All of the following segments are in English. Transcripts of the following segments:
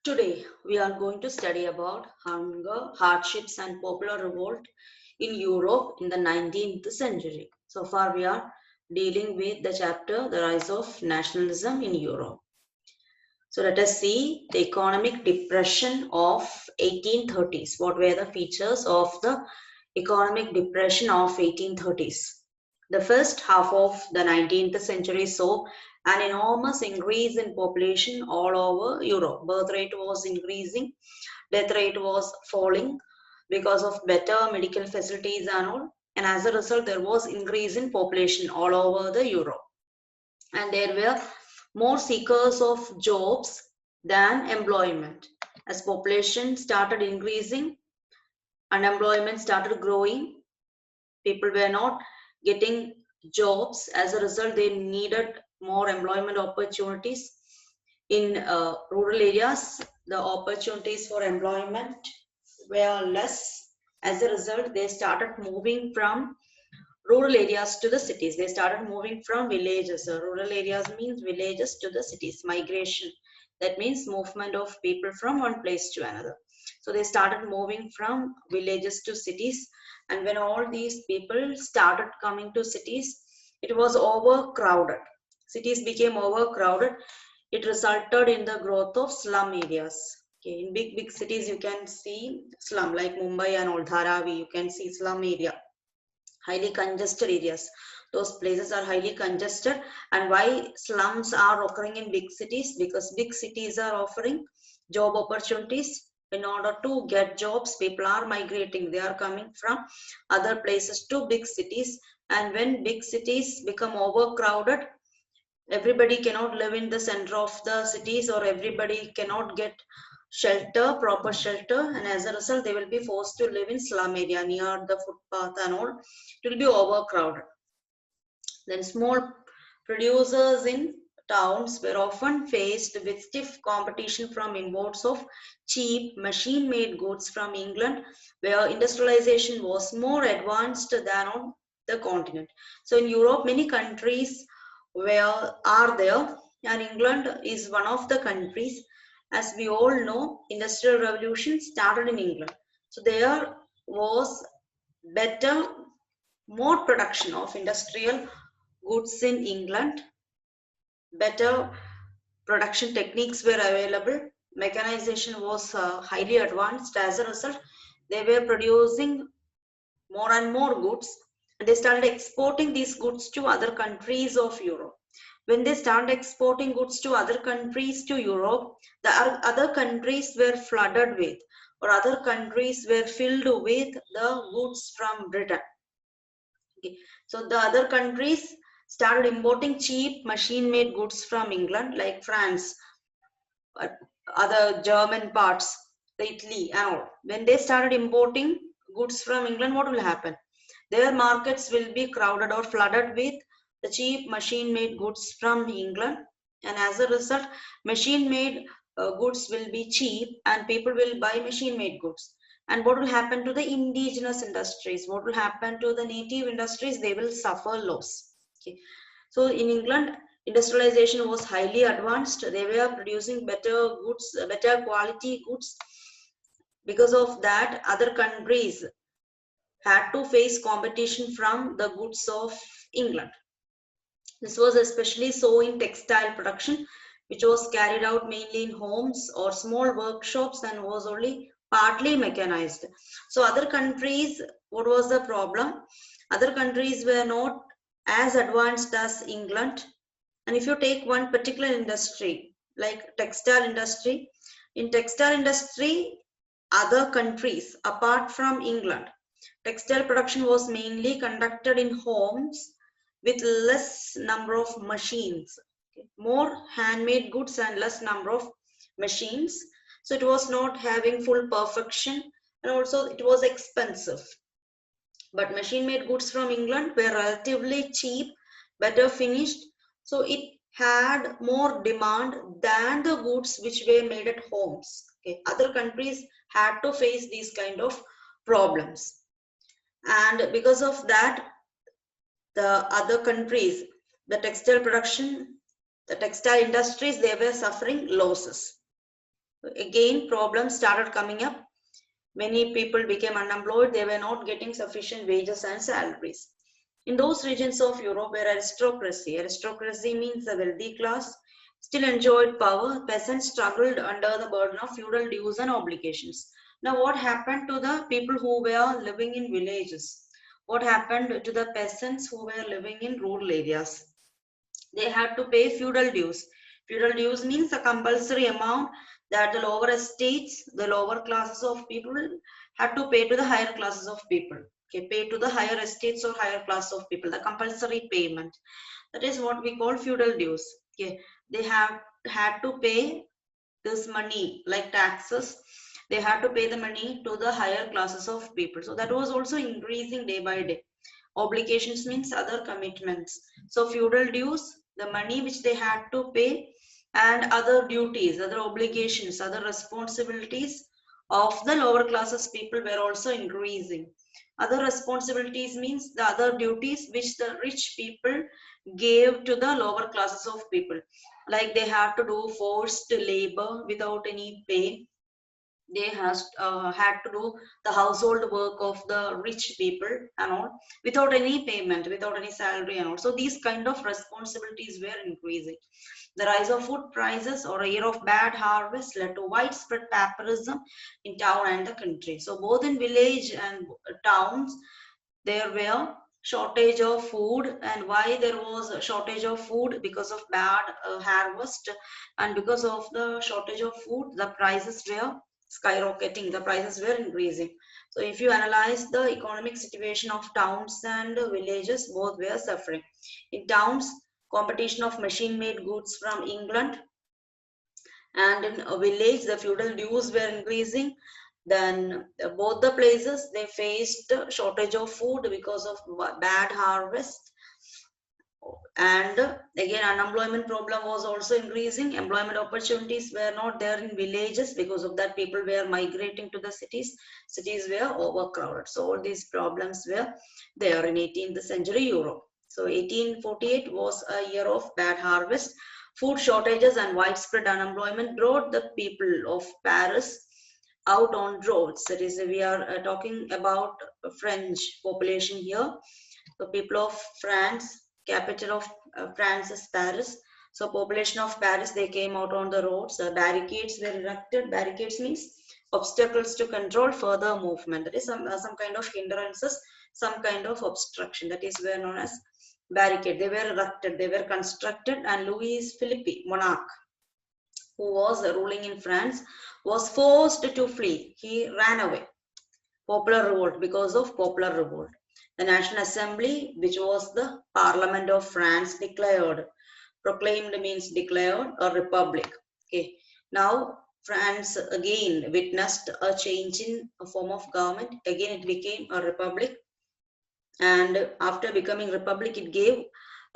Today, we are going to study about hunger, hardships, and popular revolt in Europe in the 19th century. So far, we are dealing with the chapter The Rise of Nationalism in Europe. So let us see the economic depression of 1830s. What were the features of the economic depression of 1830s? The first half of the 19th century saw an enormous increase in population all over Europe. Birth rate was increasing, death rate was falling because of better medical facilities and all. And as a result, there was increase in population all over the Europe. And there were more seekers of jobs than employment. As population started increasing, unemployment started growing, people were not getting jobs. As a result, they needed more employment opportunities. In rural areas, the opportunities for employment were less. As a result, they started moving from rural areas to the cities. They started moving from villages. Rural areas means villages to the cities. Migration. That means movement of people from one place to another. So they started moving from villages to cities. And when all these people started coming to cities, it was overcrowded. Cities became overcrowded. It resulted in the growth of slum areas. Okay, in big cities, you can see slum like Mumbai and all Dharavi. You can see slum area, highly congested areas. Those places are highly congested. And why slums are occurring in big cities? Because big cities are offering job opportunities. In order to get jobs, people are migrating. They are coming from other places to big cities. And when big cities become overcrowded, everybody cannot live in the center of the cities, or everybody cannot get shelter, proper shelter, and as a result they will be forced to live in slum area near the footpath and all. It will be overcrowded. Then small producers in towns were often faced with stiff competition from imports of cheap machine-made goods from England, where industrialization was more advanced than on the continent. So in Europe, many countries are there, and England is one of the countries. As we all know, industrial revolution started in England. So there was better, more production of industrial goods in England. Better production techniques were available. Mechanization was highly advanced. As a result, they were producing more and more goods, and they started exporting these goods to other countries of Europe. When they started exporting goods to other countries to Europe, the other countries were flooded with, or other countries were filled with the goods from Britain. Okay. So the other countries started importing cheap machine-made goods from England, like France, other German parts, Italy, and all. When they started importing goods from England, what will happen? Their markets will be crowded or flooded with the cheap machine-made goods from England, and as a result, machine-made goods will be cheap, and people will buy machine-made goods. And what will happen to the indigenous industries? What will happen to the native industries? They will suffer loss. Okay. So in England, industrialization was highly advanced. They were producing better goods, better quality goods. Because of that, other countries had to face competition from the goods of England. This was especially so in textile production, which was carried out mainly in homes or small workshops and was only partly mechanized. So other countries, what was the problem? Other countries were not as advanced as England. And if you take one particular industry, like textile industry, in textile industry, other countries apart from England, textile production was mainly conducted in homes with less number of machines, more handmade goods and less number of machines. So it was not having full perfection, and also it was expensive. But machine-made goods from England were relatively cheap, better finished, so it had more demand than the goods which were made at homes. Okay. Other countries had to face these kind of problems, and because of that, the other countries, the textile production, the textile industries, they were suffering losses. Again, problems started coming up. Many people became unemployed. They were not getting sufficient wages and salaries. In those regions of Europe where aristocracy means the wealthy class, still enjoyed power, peasants struggled under the burden of feudal dues and obligations. Now, what happened to the people who were living in villages? What happened to the peasants who were living in rural areas? They had to pay feudal dues. Feudal dues means a compulsory amount that the lower estates, the lower classes of people had to pay to the higher classes of people. Okay, pay to the higher estates or higher class of people, the compulsory payment. That is what we call feudal dues. Okay, they have had to pay this money like taxes. They had to pay the money to the higher classes of people. So that was also increasing day by day. Obligations means other commitments. So feudal dues, the money which they had to pay, and other duties, other obligations, other responsibilities of the lower classes people were also increasing. Other responsibilities means the other duties which the rich people gave to the lower classes of people. Like they had to do forced labor without any pay. They had to do the household work of the rich people and all without any payment, without any salary and all. So these kind of responsibilities were increasing. The rise of food prices or a year of bad harvest led to widespread pauperism in town and the country. So both in village and towns, there were shortage of food. And why there was a shortage of food? Because of bad harvest, and because of the shortage of food, the prices were skyrocketing, the prices were increasing. So if you analyze the economic situation of towns and villages, both were suffering. In towns, competition of machine made goods from England, and in a village the feudal dues were increasing. Then both the places they faced shortage of food because of bad harvest. And again, unemployment problem was also increasing. Employment opportunities were not there in villages. Because of that, people were migrating to the cities. Cities were overcrowded. So all these problems were there in 18th century Europe. So 1848 was a year of bad harvest. Food shortages and widespread unemployment brought the people of Paris out on roads. That is, we are talking about French population here. The people of France, capital of France is Paris. So population of Paris, they came out on the roads. Barricades were erected. Barricades means obstacles to control further movement. That is some kind of hindrances, some kind of obstruction. That is were known as barricade. They were erected, they were constructed, and Louis Philippe, monarch, who was ruling in France, was forced to flee. He ran away. Popular revolt, because of popular revolt. The National Assembly, which was the Parliament of France, proclaimed means declared a republic. Okay. Now France again witnessed a change in a form of government. Again, it became a republic. And after becoming republic, it gave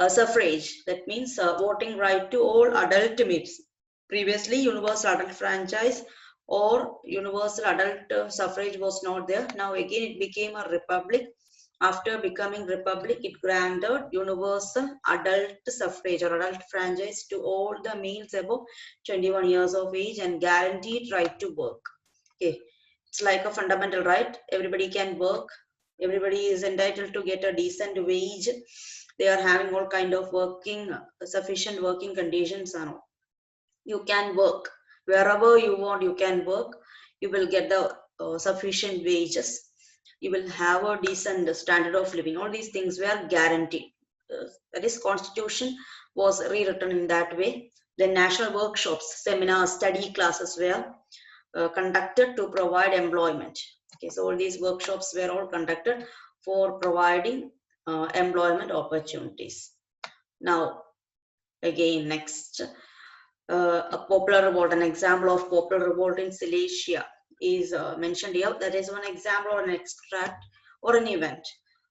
a suffrage. That means voting right to all adult males. Previously, universal adult franchise or universal adult suffrage was not there. Now again, it became a republic. After becoming republic, it granted universal adult suffrage or adult franchise to all the males above 21 years of age and guaranteed right to work. Okay, it's like a fundamental right. Everybody can work. Everybody is entitled to get a decent wage. They are having all kind of working, sufficient working conditions and all. You can work wherever you want. You can work. You will get the sufficient wages. You will have a decent standard of living. All these things were guaranteed. That is, constitution was rewritten in that way. Then national workshops, seminars, study classes were conducted to provide employment. Okay, so all these workshops were all conducted for providing employment opportunities. Now again, next, a popular revolt. An example of popular revolt in Silesia is mentioned here. That is one example or an extract or an event.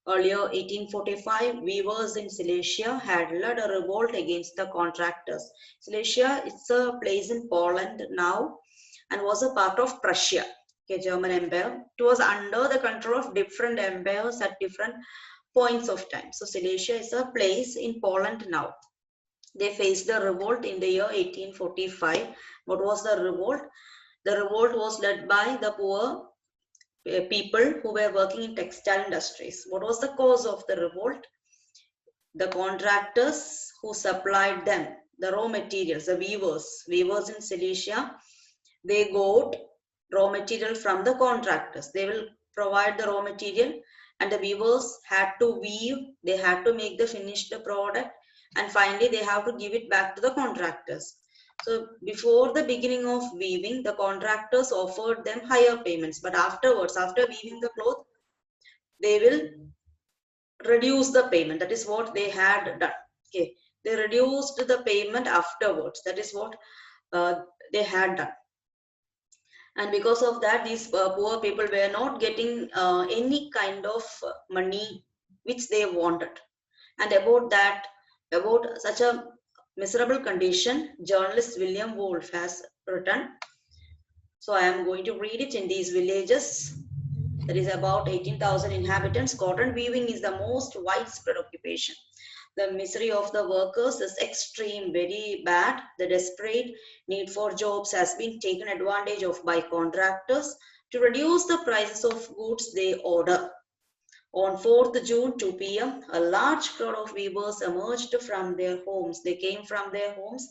Earlier, 1845, weavers in Silesia had led a revolt against the contractors. Silesia, it's a place in Poland now and was a part of Prussia, okay, German Empire. It was under the control of different empires at different points of time. So Silesia is a place in Poland now. They faced the revolt in the year 1845. What was the revolt? The revolt was led by the poor people who were working in textile industries. What was the cause of the revolt? The contractors who supplied them the raw materials, the weavers in Cilicia, they got raw material from the contractors. They will provide the raw material and the weavers had to weave, they had to make the finished product, and finally they have to give it back to the contractors. So before the beginning of weaving, the contractors offered them higher payments, but afterwards, after weaving the cloth, they will reduce the payment. That is what they had done. Okay, they reduced the payment afterwards. That is what they had done. And because of that, these poor people were not getting any kind of money which they wanted. And about that, about such a miserable condition, journalist William Wolfe has written. So I am going to read it. In these villages, there is about 18,000 inhabitants. Cotton weaving is the most widespread occupation. The misery of the workers is extreme, very bad. The desperate need for jobs has been taken advantage of by contractors to reduce the prices of goods they order. On 4th June, 2 p.m., a large crowd of weavers emerged from their homes. They came from their homes.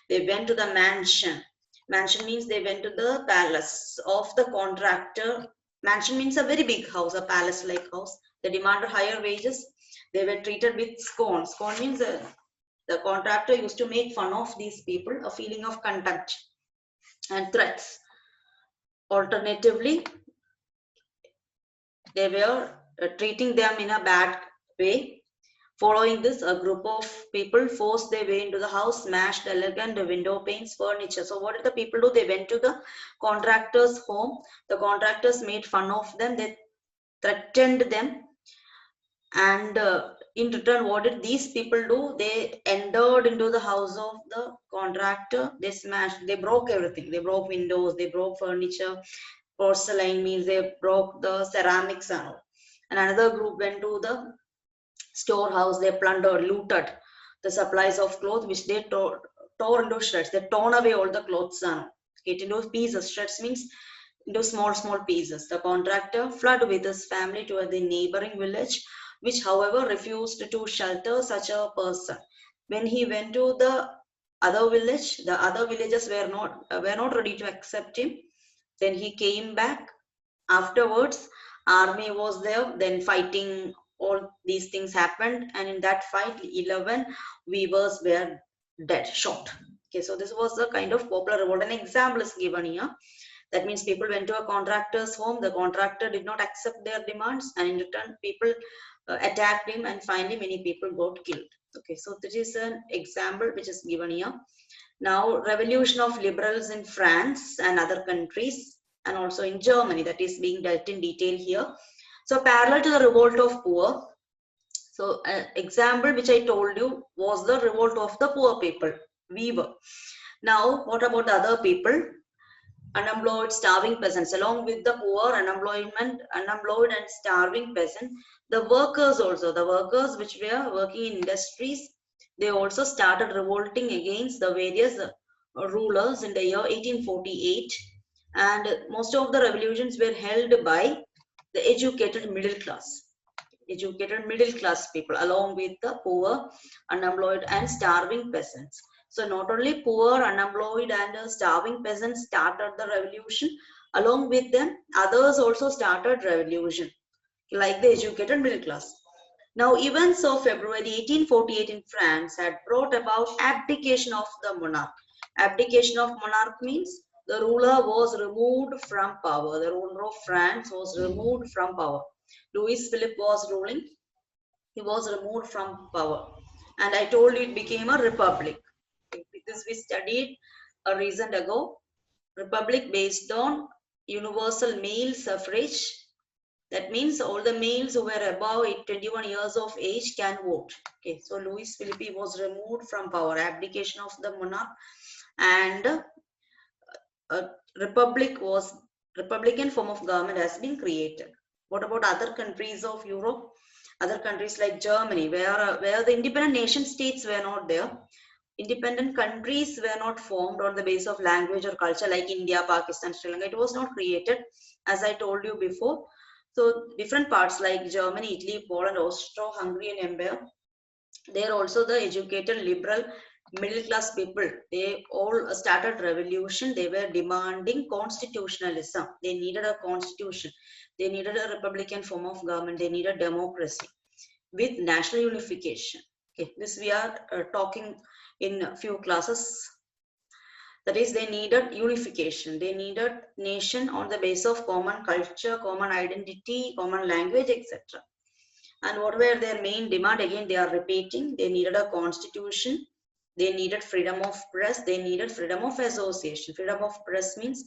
They went to the mansion. Mansion means they went to the palace of the contractor. Mansion means a very big house, a palace-like house. They demanded higher wages. They were treated with scorn. Scorn means the contractor used to make fun of these people, a feeling of contempt and threats. Alternatively, they were treating them in a bad way. Following this, a group of people forced their way into the house, smashed elegant window panes, furniture. So what did the people do? They went to the contractor's home. The contractors made fun of them. They threatened them. And in return, what did these people do? They entered into the house of the contractor. They smashed, they broke everything. They broke windows, they broke furniture. Porcelain means they broke the ceramics and all. And another group went to the storehouse. They plundered, looted the supplies of cloth, which they tore into shreds. They torn away all the clothes and get into pieces. Shreds means into small pieces. The contractor fled with his family to the neighboring village, which however refused to shelter such a person. When he went to the other village, the other villagers were not ready to accept him. Then he came back. Afterwards, army was there. Then fighting, all these things happened, and in that fight, 11 weavers were dead, shot. Okay, so this was the kind of popular revolt. An example is given here. That means people went to a contractor's home. The contractor did not accept their demands, and in return, people attacked him, and finally, many people got killed. Okay, so this is an example which is given here. Now, revolution of liberals in France and other countries, and also in Germany, that is being dealt in detail here. So, parallel to the revolt of poor, so an example which I told you was the revolt of the poor people, weaver. Now, what about the other people? Unemployed, starving peasants. Along with the poor, unemployed and starving peasants, the workers also, the workers which were working in industries, they also started revolting against the various rulers in the year 1848. And most of the revolutions were held by the educated middle class people, along with the poor, unemployed and starving peasants. So not only poor, unemployed and starving peasants started the revolution, along with them, others also started revolution, like the educated middle class. Now, events of February 1848 in France had brought about abdication of the monarch. Abdication of monarch means the ruler was removed from power. The ruler of France was removed from power. Louis Philippe was ruling. He was removed from power. And I told you it became a republic. Because we studied a reason ago, republic based on universal male suffrage. That means all the males who were above 21 years of age can vote. Okay, so Louis Philippe was removed from power, abdication of the monarch, and a republican form of government has been created. What about other countries of Europe? Other countries like Germany, where the independent nation states were not there. Independent countries were not formed on the basis of language or culture like India, Pakistan, Sri Lanka. It was not created, as I told you before. So different parts like Germany, Italy, Poland, Austro-Hungarian Empire, they are also the educated, liberal, middle class people. They all started revolution. They were demanding constitutionalism. They needed a constitution. They needed a republican form of government. They needed democracy with national unification. Okay, this we are talking in a few classes. That is, they needed unification. They needed nation on the basis of common culture, common identity, common language, etc. And what were their main demand? Again, they are repeating. They needed a constitution. They needed freedom of press. They needed freedom of association. Freedom of press means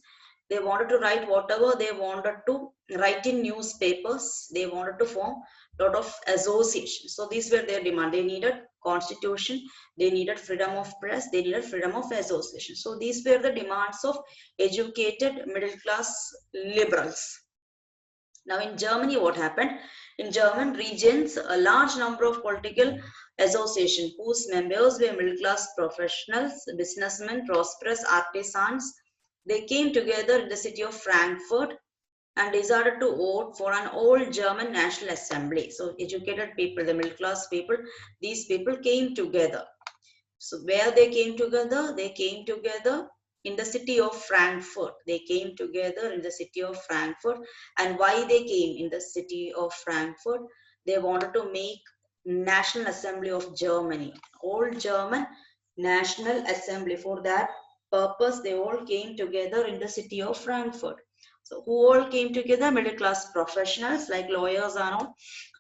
they wanted to write whatever they wanted to write in newspapers. They wanted to form a lot of associations. So these were their demand. They needed constitution. They needed freedom of press. They needed freedom of association. So these were the demands of educated middle class liberals. Now in Germany, what happened? In German regions, a large number of political associations whose members were middle class professionals, businessmen, prosperous artisans, they came together in the city of Frankfurt and decided to vote for an all German National Assembly. So educated people, the middle class people, these people came together. So where they came together? They came together in the city of Frankfurt. They came together in the city of Frankfurt. And why they came in the city of Frankfurt? They wanted to make National Assembly of Germany, all German National Assembly. For that purpose, they all came together in the city of Frankfurt. So who all came together? Middle class professionals like lawyers and all,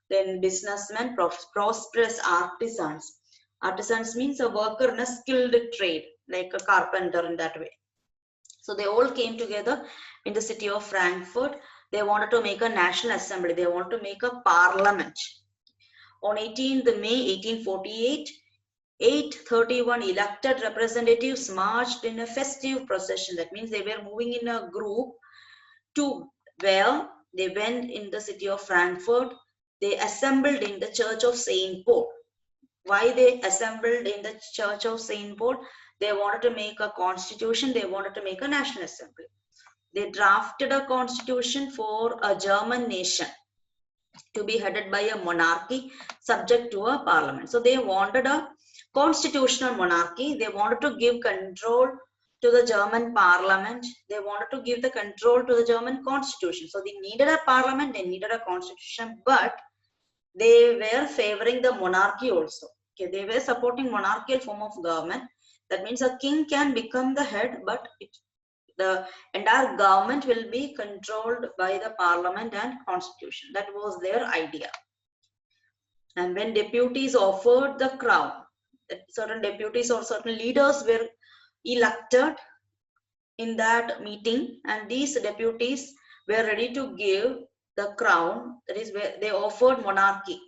then businessmen, prosperous artisans. Artisans means a worker in a skilled trade, like a carpenter in that way. So they all came together in the city of Frankfurt. They wanted to make a national assembly. They wanted to make a parliament. On 18th May 1848, 831 elected representatives marched in a festive procession. That means they were moving in a group to where they went in the city of Frankfurt. They assembled in the church of St. Paul. Why they assembled in the church of St. Paul? They wanted to make a constitution. They wanted to make a national assembly. They drafted a constitution for a German nation to be headed by a monarchy subject to a parliament. So they wanted a constitutional monarchy. They wanted to give control to the German parliament. They wanted to give the control to the German constitution. So they needed a parliament, they needed a constitution, but they were favoring the monarchy also. Okay, they were supporting monarchical form of government. That means a king can become the head, but the entire government will be controlled by the parliament and constitution. That was their idea. And when deputies offered the crown, certain deputies or certain leaders were elected in that meeting, and these deputies were ready to give the crown, that is where they offered monarchy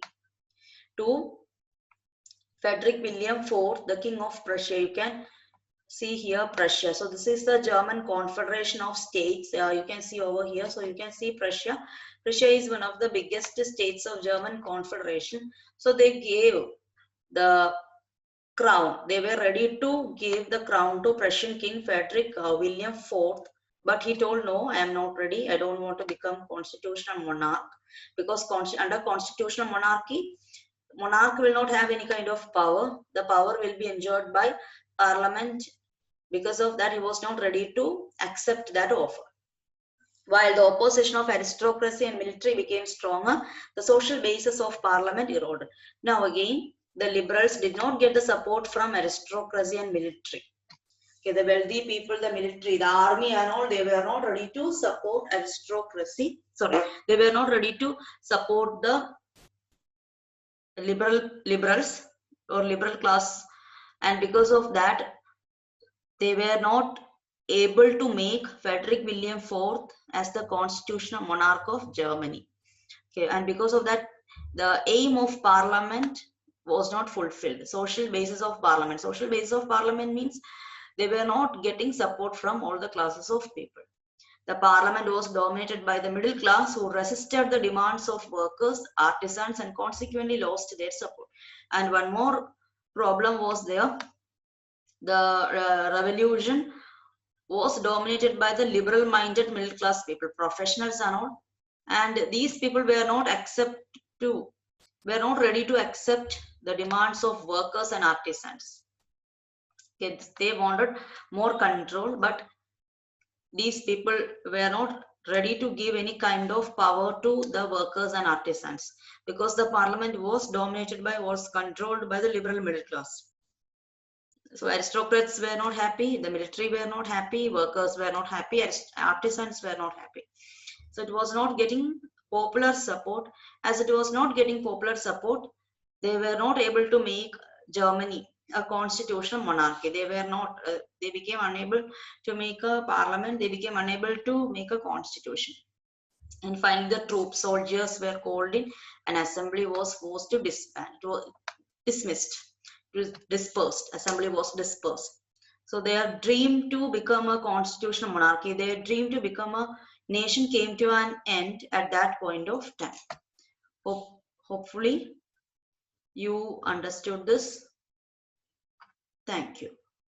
to Frederick William IV, the King of Prussia. You can see here Prussia. So this is the German Confederation of States. You can see over here. So you can see Prussia. Prussia is one of the biggest states of German Confederation. So they gave the crown. They were ready to give the crown to Prussian King Frederick William IV. But he told, no, I am not ready. I don't want to become constitutional monarch, because under constitutional monarchy, monarch will not have any kind of power. The power will be enjoyed by parliament. Because of that, he was not ready to accept that offer. While the opposition of aristocracy and military became stronger, the social basis of parliament eroded. Now again, the liberals did not get the support from aristocracy and military. Okay, the wealthy people, the military, the army and all, they were not ready to support aristocracy. Sorry, they were not ready to support the liberals or liberal class, and because of that, they were not able to make Frederick William IV as the constitutional monarch of Germany. Okay, and because of that, the aim of parliament was not fulfilled. The social basis of parliament. Social basis of parliament means they were not getting support from all the classes of people. The parliament was dominated by the middle class, who resisted the demands of workers, artisans, and consequently lost their support. And one more problem was there. The revolution was dominated by the liberal-minded middle-class people, professionals and all, and these people were not ready to accept the demands of workers and artisans. Okay, they wanted more control, but these people were not ready to give any kind of power to the workers and artisans, because the parliament was controlled by the liberal middle class. So aristocrats were not happy, the military were not happy, workers were not happy, artisans were not happy. So it was not getting popular support. As it was not getting popular support, they were not able to make Germany a constitutional monarchy. They became unable to make a parliament, they became unable to make a constitution. And finally, the troop soldiers were called in, and assembly was forced to disband. It was dismissed, it was dispersed, assembly was dispersed. So their dream to become a constitutional monarchy, their dream to become a nation came to an end at that point of time. Hopefully you understood this. Thank you.